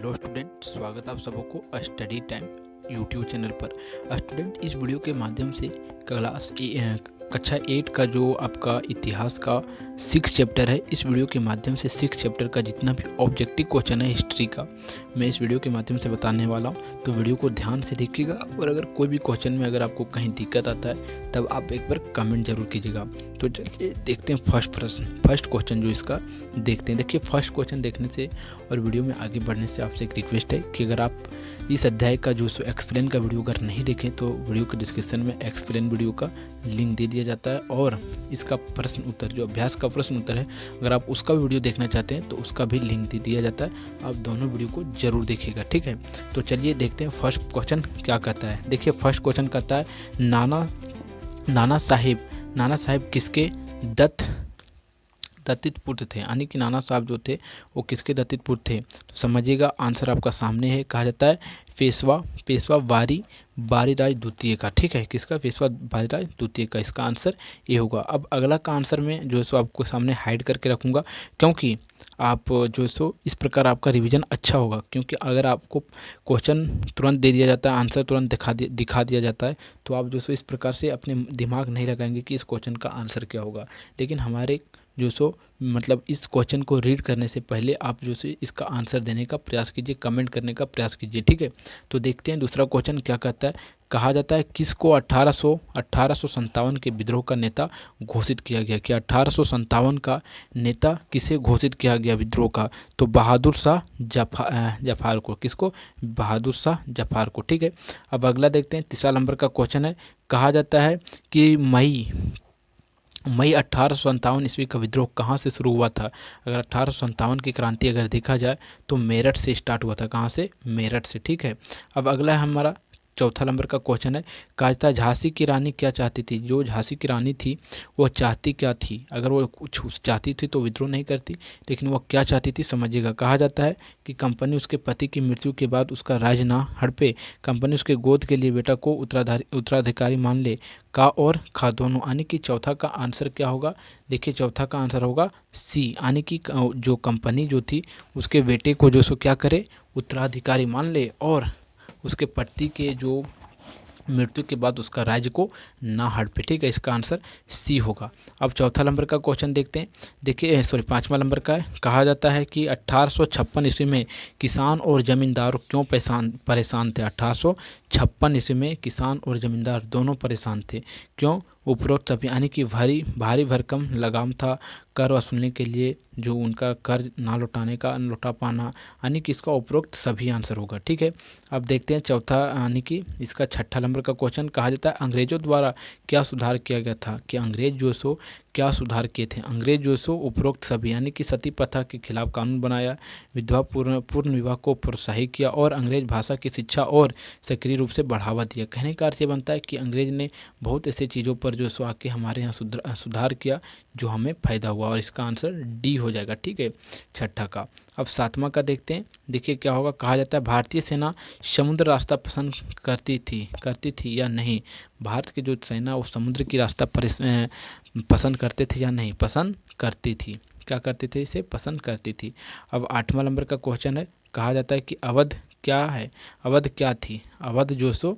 Hello student, स्वागत आप सबको स्टडी टाइम यूट्यूब चैनल पर। स्टूडेंट, इस वीडियो के माध्यम से कक्षा 8 का जो आपका इतिहास का 6 चैप्टर है, इस वीडियो के माध्यम से 6 चैप्टर का जितना भी ऑब्जेक्टिव क्वेश्चन है हिस्ट्री का, मैं इस वीडियो के माध्यम से बताने वाला हूं। तो वीडियो को ध्यान से देखिएगा और अगर कोई भी क्वेश्चन में अगर आपको कहीं दिक्कत आता है तब आप एक बार कमेंट जरूर कीजिएगा। तो चलिए देखते हैं फर्स्ट क्वेश्चन जो इसका देखते हैं। देखिए, फर्स्ट क्वेश्चन देखने से और वीडियो में आगे बढ़ने से आपसे एक रिक्वेस्ट है कि अगर आप इस अध्याय का जो एक्सप्लेन का वीडियो अगर नहीं देखें तो वीडियो के डिस्क्रिप्शन में एक्सप्लेन वीडियो का लिंक दे दिया जाता है, और इसका प्रश्न उत्तर जो अभ्यास का प्रश्न उत्तर है, अगर आप उसका वीडियो देखना चाहते हैं तो उसका भी लिंक दे दिया जाता है। आप दोनों वीडियो को जरूर देखिएगा, ठीक है। तो चलिए देखते हैं फर्स्ट क्वेश्चन क्या कहता है। देखिए, फर्स्ट क्वेश्चन कहता है नाना साहिब किसके दत्तित पुत्र थे, यानी कि नाना साहब जो थे वो किसके दत्तित पुत्र थे। तो समझिएगा, आंसर आपका सामने है। कहा जाता है पेशवा बारीराज द्वितीय का, ठीक है। किसका? पेशवा बारीराज द्वितीय का, इसका आंसर ये होगा। अब अगला का आंसर में जो है सो आपको सामने हाइड करके रखूँगा, क्योंकि आप जो है सो इस प्रकार आपका रिवीजन अच्छा होगा। क्योंकि अगर आपको क्वेश्चन तुरंत दे दिया जाता है, आंसर तुरंत दिखा दिया जाता है, तो आप जो सो इस प्रकार से अपने दिमाग नहीं लगाएंगे कि इस क्वेश्चन का आंसर क्या होगा। लेकिन हमारे जो सो मतलब इस क्वेश्चन को रीड करने से पहले आप जो से इसका आंसर देने का प्रयास कीजिए, कमेंट करने का प्रयास कीजिए, ठीक है। तो देखते हैं दूसरा क्वेश्चन क्या कहता है। कहा जाता है किसको 1857 के विद्रोह का नेता घोषित किया गया। कि 1857 का नेता किसे घोषित किया गया विद्रोह का? तो बहादुर शाह जफार को। किसको? बहादुर शाह जफार को, ठीक है। अब अगला देखते हैं, तीसरा नंबर का क्वेश्चन है। कहा जाता है कि मई 1857 ईस्वी का विद्रोह कहाँ से शुरू हुआ था। अगर 1857 की क्रांति अगर देखा जाए तो मेरठ से स्टार्ट हुआ था। कहाँ से? मेरठ से, ठीक है। अब अगला है हमारा चौथा नंबर का क्वेश्चन है। कहा था झांसी की रानी क्या चाहती थी। जो झांसी की रानी थी वो चाहती क्या थी? अगर वो कुछ चाहती थी तो विद्रोह नहीं करती, लेकिन वो क्या चाहती थी समझिएगा। कहा जाता है कि कंपनी उसके पति की मृत्यु के बाद उसका राज ना हड़पे, कंपनी उसके गोद के लिए बेटा को उत्तराधिकारी मान ले। का और खा दोनों, यानी कि चौथा का आंसर क्या होगा? देखिए, चौथा का आंसर होगा सी, यानी कि जो कंपनी जो थी उसके बेटे को जो सो क्या करे, उत्तराधिकारी मान ले, और उसके पति के जो मृत्यु के बाद उसका राज्य को ना हड़पे, ठीक है। इसका आंसर सी होगा। अब चौथा नंबर का क्वेश्चन देखते हैं। देखिए, पांचवा नंबर का है। कहा जाता है कि 1856 ईस्वी में किसान और जमींदार क्यों परेशान थे। 1856 ईस्वी में किसान और जमींदार दोनों परेशान थे। क्यों? उपरोक्त सभी, यानी कि भारी भरकम लगाम था कर वसूलने के लिए, जो उनका कर्ज ना लौटा पाना, यानी कि इसका उपरोक्त सभी आंसर होगा, ठीक है। अब देखते हैं चौथा, यानी कि इसका छठा नंबर का क्वेश्चन। कहा जाता है अंग्रेजों द्वारा क्या सुधार किया गया था। कि अंग्रेज जो सो क्या सुधार किए थे। अंग्रेज जो सो उपरोक्त सभी, यानी कि सती प्रथा के खिलाफ कानून बनाया, विधवा पूर्ण विवाह को प्रोत्साहित किया, और अंग्रेज भाषा की शिक्षा और सक्रिय रूप से बढ़ावा दिया। कहने का अर्थ ये बनता है कि अंग्रेज ने बहुत ऐसे चीज़ों पर जो सो आके हमारे यहाँ सुधार किया जो हमें फ़ायदा हुआ, और इसका आंसर डी हो जाएगा, ठीक है, छठा का। अब सातवां का देखते हैं। देखिए क्या होगा। कहा जाता है भारतीय सेना समुद्र रास्ता पसंद करती थी या नहीं। भारत की जो सेना वो समुद्र की रास्ता पसंद करते थे या नहीं। पसंद करती थी। क्या करती थी? इसे पसंद करती थी। अब आठवां नंबर का क्वेश्चन है। कहा जाता है कि अवध क्या है। अवध क्या थी। अवध जो सो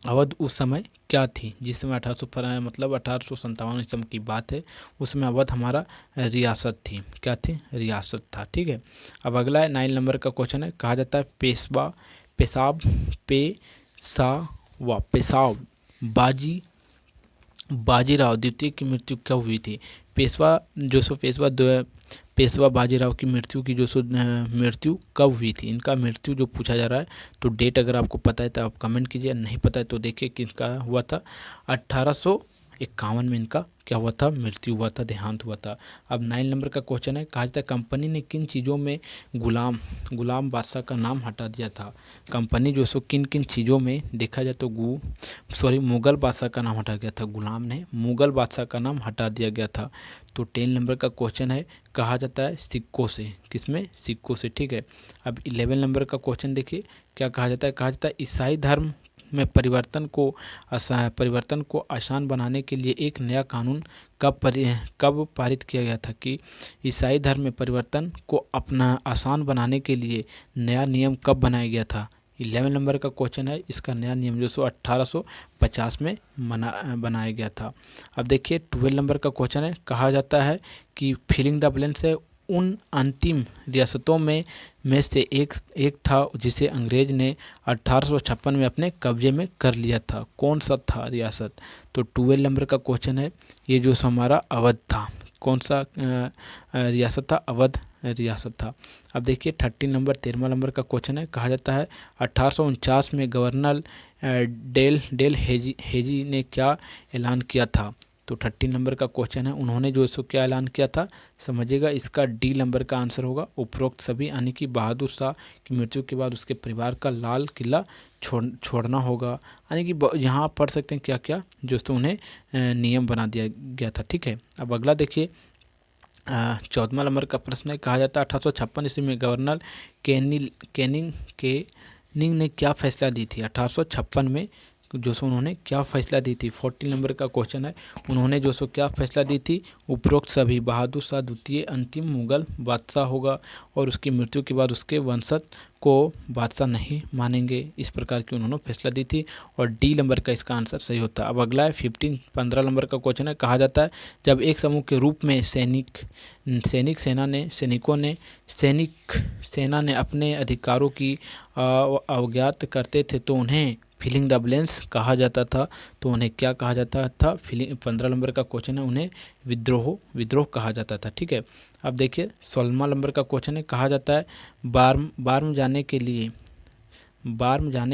अवध उस समय क्या थी जिस समय 1857 इस समय की बात है, उसमें अवध हमारा रियासत थी। क्या थी? रियासत था, ठीक है। अब अगला है 9 नंबर का क्वेश्चन है। कहा जाता है पेशाब बाजीराव द्वितीय की मृत्यु कब हुई थी। पेशवा बाजीराव की मृत्यु की मृत्यु कब हुई थी। इनका मृत्यु जो पूछा जा रहा है, तो डेट अगर आपको पता है तो आप कमेंट कीजिए, नहीं पता है तो देखिए किसका हुआ था। 1851 में इनका क्या हुआ था? मृत्यु हुआ था, देहांत हुआ था। अब 9 नंबर का क्वेश्चन है। कहा जाता है कंपनी ने किन चीज़ों में गुलाम बादशाह का नाम हटा दिया था। कंपनी जो सो किन किन चीज़ों में देखा जाए तो मुगल बादशाह का नाम हटा गया था। गुलाम ने मुगल बादशाह का नाम हटा दिया गया था। तो 10 नंबर का क्वेश्चन है। कहा जाता है सिक्कों से। किसमें? सिक्कों से, ठीक है। अब 11 नंबर का क्वेश्चन देखिए क्या कहा जाता है। कहा जाता है ईसाई धर्म में परिवर्तन को आसान बनाने के लिए एक नया कानून कब पारित किया गया था? कि ईसाई धर्म में परिवर्तन को अपना आसान बनाने के लिए नया नियम कब बनाया गया था? 11 नंबर का क्वेश्चन है। इसका नया नियम जो 1850 में बनाया गया था। अब देखिए 12 नंबर का क्वेश्चन है। कहा जाता है कि फिलिंग द ब्लैंक्स है उन अंतिम रियासतों में से एक था जिसे अंग्रेज ने 1856 में अपने कब्जे में कर लिया था। कौन सा था रियासत? तो 12 नंबर का क्वेश्चन है। ये जो हमारा अवध था। कौन सा रियासत था? अवध रियासत था। अब देखिए 13 नंबर का क्वेश्चन है। कहा जाता है 1849 में गवर्नर डेल हेजी ने क्या ऐलान किया था? तो 13 नंबर का क्वेश्चन है। उन्होंने जो इसको क्या ऐलान किया था? समझिएगा, इसका डी नंबर का आंसर होगा उपरोक्त सभी, यानी कि बहादुर शाह की मृत्यु के बाद उसके परिवार का लाल किला छोड़ना होगा। यानी कि यहाँ पढ़ सकते हैं क्या क्या जो उन्हें नियम बना दिया गया था। ठीक है। अब अगला देखिए 14वां नंबर का प्रश्न है। कहा जाता है 1856 ईस्वी में गवर्नर केनिंग ने क्या फैसला दी थी? 1856 में जो उन्होंने क्या फैसला दी थी? 14 नंबर का क्वेश्चन है। उन्होंने जो क्या फैसला दी थी? उपरोक्त सभी, बहादुर शाह द्वितीय अंतिम मुगल बादशाह होगा और उसकी मृत्यु के बाद उसके वंशज को बादशाह नहीं मानेंगे, इस प्रकार की उन्होंने फैसला दी थी। और डी नंबर का इसका आंसर सही होता है। अब अगला है 15 नंबर का क्वेश्चन है। कहा जाता है जब एक समूह के रूप में सैनिक सेना ने अपने अधिकारों की अवज्ञात करते थे तो उन्हें फिलिंग द ब्लैंक्स कहा जाता था। तो उन्हें क्या कहा जाता था? 15 नंबर का क्वेश्चन है। उन्हें विद्रोह कहा जाता था। ठीक है। अब देखिए 16वां नंबर का क्वेश्चन है। कहा जाता है बार्म जाने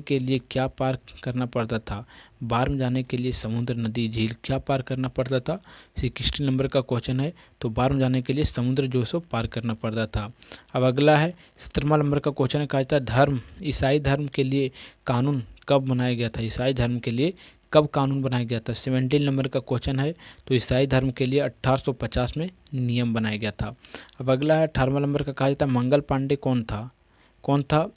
के लिए क्या पार करना पड़ता था? बार्म जाने के लिए समुद्र, नदी, झील क्या पार करना पड़ता था? 16 नंबर का क्वेश्चन है। तो बार्म जाने के लिए समुद्र जो सो पार करना पड़ता था। अब अगला है 17वां नंबर का क्वेश्चन है। कहा जाता है ईसाई धर्म के लिए कानून कब बनाया गया था? ईसाई धर्म के लिए कब कानून बनाया गया था? 17 नंबर का क्वेश्चन है। तो ईसाई धर्म के लिए 1850 में नियम बनाया गया था। अब अगला है 18वां नंबर का। कहा जाता है मंगल पांडे कौन था?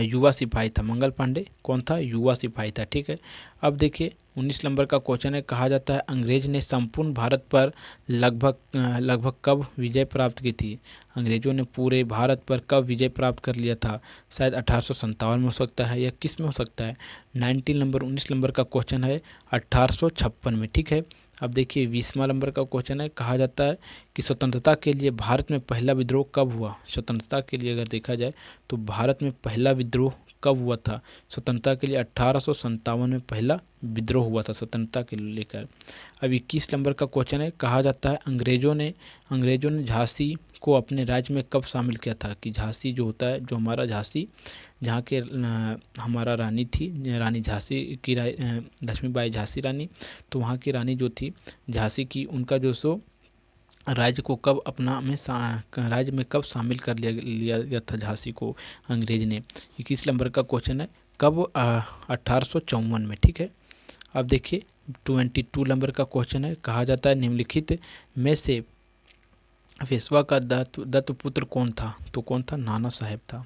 युवा सिपाही था। मंगल पांडे कौन था? युवा सिपाही था। ठीक है। अब देखिए 19 नंबर का क्वेश्चन है। कहा जाता है अंग्रेज ने संपूर्ण भारत पर लगभग कब विजय प्राप्त की थी? अंग्रेजों ने पूरे भारत पर कब विजय प्राप्त कर लिया था? शायद 1857 में हो सकता है या किस में हो सकता है? 19 नंबर का क्वेश्चन है 1856 में। ठीक है। अब देखिए 20वां नंबर का क्वेश्चन है। कहा जाता है कि स्वतंत्रता के लिए भारत में पहला विद्रोह कब हुआ? स्वतंत्रता के लिए अगर देखा जाए तो भारत में पहला विद्रोह कब हुआ था? स्वतंत्रता के लिए 1857 में पहला विद्रोह हुआ था स्वतंत्रता के लेकर। अब 21 नंबर का क्वेश्चन है। कहा जाता है अंग्रेजों ने झांसी को अपने राज्य में कब शामिल किया था? कि झांसी जो होता है, जो हमारा झांसी, जहाँ के हमारा रानी थी, रानी झांसी की लक्ष्मीबाई झांसी रानी, तो वहाँ की रानी जो थी झांसी की, उनका जो सो राज्य को कब राज्य में कब शामिल कर लिया गया था झांसी को अंग्रेज ने? 21 नंबर का क्वेश्चन है। कब? 1854 में। ठीक है। अब देखिए 22 नंबर का क्वेश्चन है। कहा जाता है निम्नलिखित में से पेशवा का दत्तपुत्र कौन था? तो कौन था? नाना साहेब था।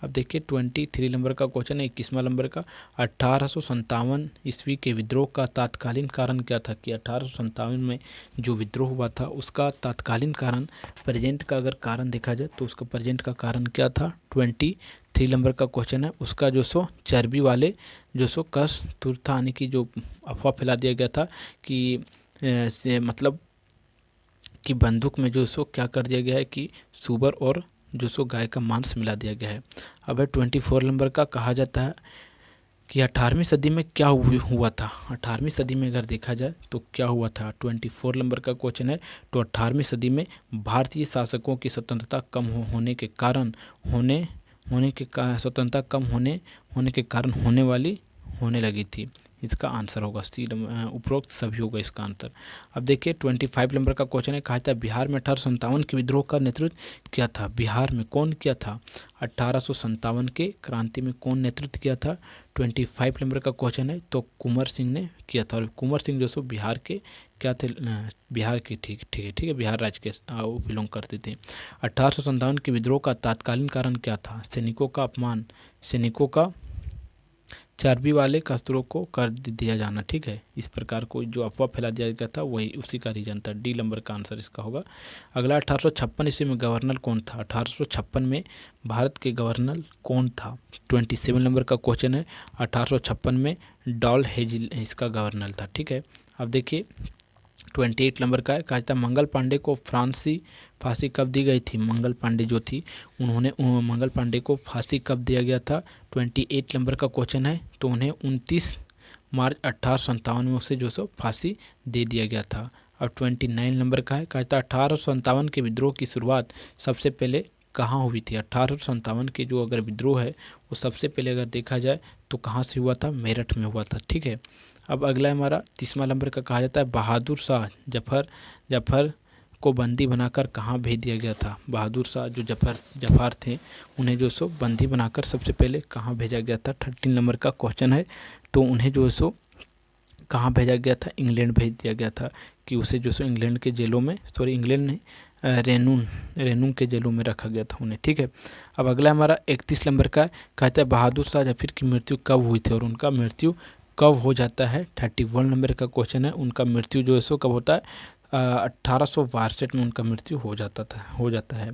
अब देखिए 23 नंबर का क्वेश्चन है। 21वां नंबर का 1857 ईस्वी के विद्रोह का तत्कालीन कारण क्या था? कि 1857 में जो विद्रोह हुआ था उसका तत्कालीन कारण, प्रेजेंट का अगर कारण देखा जाए तो उसका प्रेजेंट का कारण क्या था? 23 नंबर का क्वेश्चन है। उसका जो सो चर्बी वाले जो सो कस्तूर था, यानी कि जो अफवाह फैला दिया गया था कि मतलब कि बंदूक में जो सो क्या कर दिया गया है कि सुअर और जो सो गाय का मांस मिला दिया गया है। अब है 24 नंबर का। कहा जाता है कि 18वीं सदी में क्या हुआ था? 18वीं सदी में अगर देखा जाए तो क्या हुआ था? 24 नंबर का क्वेश्चन है। तो 18वीं सदी में भारतीय शासकों की स्वतंत्रता कम होने के कारण स्वतंत्रता कम होने के कारण होने लगी थी। इसका आंसर होगा सी, उपरोक्त सभी होगा इसका आंसर। अब देखिए 25 नंबर का क्वेश्चन है। कहा था बिहार में 1857 के विद्रोह का नेतृत्व किया था? बिहार में कौन किया था? 1857 के क्रांति में कौन नेतृत्व किया था? 25 नंबर का क्वेश्चन है। तो कुंवर सिंह ने किया था। और कुंवर सिंह जो सो बिहार के क्या थे? बिहार के, ठीक है, बिहार राज्य के बिलोंग करते थे। 1857 के विद्रोह का तत्कालीन कारण क्या था? सैनिकों का अपमान, चर्बी वाले कचरों को कर दिया जाना। ठीक है, इस प्रकार को जो अफवाह फैला दिया गया था वही उसी का रीजन था। डी नंबर का आंसर इसका होगा। अगला 1856 ईस्वी में गवर्नर कौन था? 1856 में भारत के गवर्नर कौन था? 27 नंबर का क्वेश्चन है। 1856 में डॉल हेजिल इसका गवर्नर था। ठीक है, अब देखिए 28 नंबर का है। कहा था मंगल पांडे को फांसी कब दी गई थी? मंगल पांडे जो थी मंगल पांडे को फांसी कब दिया गया था? 28 नंबर का क्वेश्चन है। तो उन्हें 29 मार्च 1857 में उसे जो सो फांसी दे दिया गया था। और 29 नंबर का है। कहा था 1857 के विद्रोह की शुरुआत सबसे पहले कहाँ हुई थी? 1857 के जो अगर विद्रोह है वो सबसे पहले अगर देखा जाए तो कहाँ से हुआ था? मेरठ में हुआ था। ठीक है, अब अगला हमारा 30वां नंबर का कहा जाता है बहादुर शाह जफर को बंदी बनाकर कहाँ भेज दिया गया था? बहादुर शाह जो जफर थे उन्हें जो सो बंदी बनाकर सबसे पहले कहाँ भेजा गया था? 13 नंबर का क्वेश्चन है। तो उन्हें जो सो कहाँ भेजा गया था? इंग्लैंड भेज दिया गया था कि उसे जो सो इंग्लैंड के जेलों में, सॉरी इंग्लैंड नहीं, रेनून के जेलों में रखा गया था उन्हें। ठीक है, अब अगला हमारा 31 नंबर का कहता है बहादुर शाह जफर की मृत्यु कब हुई थी और उनका मृत्यु कब हो जाता है? 31 नंबर का क्वेश्चन है। उनका मृत्यु जो है सो कब होता है? 1862 में उनका मृत्यु हो जाता है।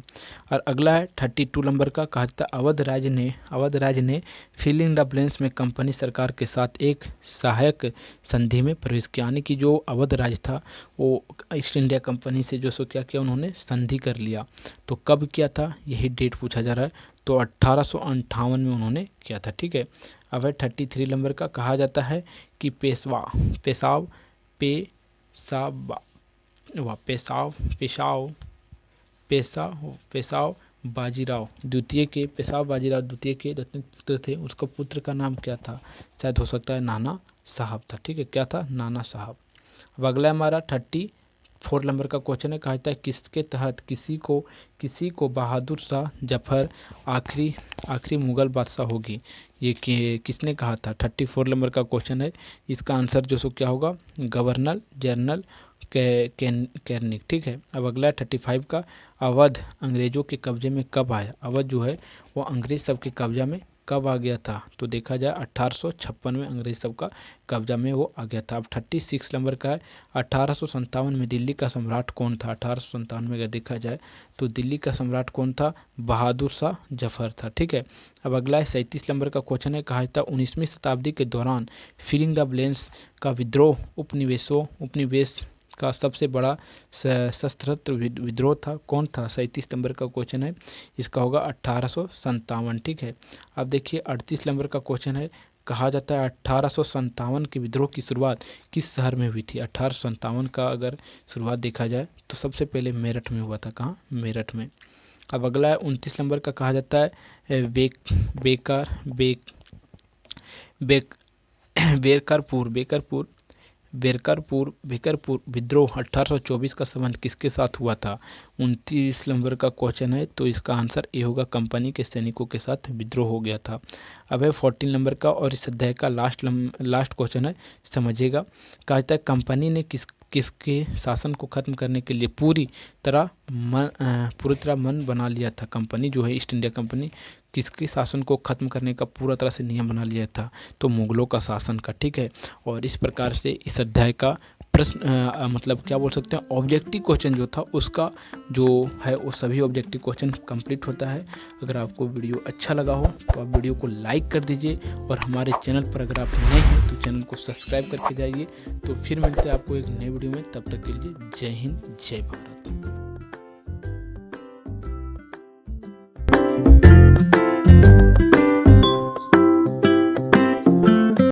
और अगला है 32 नंबर का। कहा जाता है अवध राज ने फिल इन द ब्लैंक्स में कंपनी सरकार के साथ एक सहायक संधि में प्रवेश किया। यानी कि जो अवध राज था वो ईस्ट इंडिया कंपनी से जो सो क्या किया, उन्होंने संधि कर लिया। तो कब किया था? यही डेट पूछा जा रहा है। तो 1858 में उन्होंने किया था। ठीक है, अब है 33 नंबर का। कहा जाता है कि पेशाव बाजीराव द्वितीय के दत्तक पुत्र थे। उसका पुत्र का नाम क्या था? शायद हो सकता है नाना साहब था। ठीक है, क्या था? नाना साहब। अब अगला हमारा 34 नंबर का क्वेश्चन है। कहा जाता है किसके तहत किसी को बहादुर शाह जफर आखिरी मुगल बादशाह होगी? ये किसने कहा था? 34 नंबर का क्वेश्चन है। इसका आंसर जो सो क्या होगा? Governor general Canning. ठीक है, अब अगला 35 का। अवध अंग्रेजों के कब्जे में कब आया? अवध जो है वो अंग्रेज सब के कब्जा में कब आ गया था? तो देखा जाए 1856 में अंग्रेज सब का कब्जा में वो आ गया था। अब 36 नंबर का है। 1857 में दिल्ली का सम्राट कौन था? 1857 में अगर देखा जाए तो दिल्ली का सम्राट कौन था? बहादुर शाह जफर था। ठीक है, अब अगला है 37 नंबर का क्वेश्चन है। कहा था 19वीं शताब्दी के दौरान फिलिंग द ब्लैंक्स का विद्रोह उपनिवेश का सबसे बड़ा सशस्त्र विद्रोह था। कौन था? 37 नंबर का क्वेश्चन है। इसका होगा 1857। ठीक है, अब देखिए 38 नंबर का क्वेश्चन है। कहा जाता है 1857 के विद्रोह की शुरुआत किस शहर में हुई थी? 1857 का अगर शुरुआत देखा जाए तो सबसे पहले मेरठ में हुआ था। कहाँ? मेरठ में। अब अगला है 29 नंबर का। कहा जाता है बेकरपुर विद्रोह 1824 का संबंध किसके साथ हुआ था? 29 नंबर का क्वेश्चन है। तो इसका आंसर ये होगा, कंपनी के सैनिकों के साथ विद्रोह हो गया था। अब है 14 नंबर का और इस अध्याय का लास्ट क्वेश्चन है, समझिएगा। कहा जाता है कंपनी ने किसके शासन को खत्म करने के लिए पूरी तरह मन बना लिया था? कंपनी जो है ईस्ट इंडिया कंपनी किसके शासन को खत्म करने का पूरा तरह से नियम बना लिया था? तो मुगलों का शासन का। ठीक है, और इस प्रकार से इस अध्याय का प्रश्न मतलब क्या बोल सकते हैं, ऑब्जेक्टिव क्वेश्चन जो था उसका जो है वो सभी ऑब्जेक्टिव क्वेश्चन कंप्लीट होता है। अगर आपको वीडियो अच्छा लगा हो तो आप वीडियो को लाइक कर दीजिए और हमारे चैनल पर अगर आप नए हैं तो चैनल को सब्सक्राइब करके जाइए। तो फिर मिलते हैं आपको एक नए वीडियो में, तब तक के लिए जय हिंद जय भारत।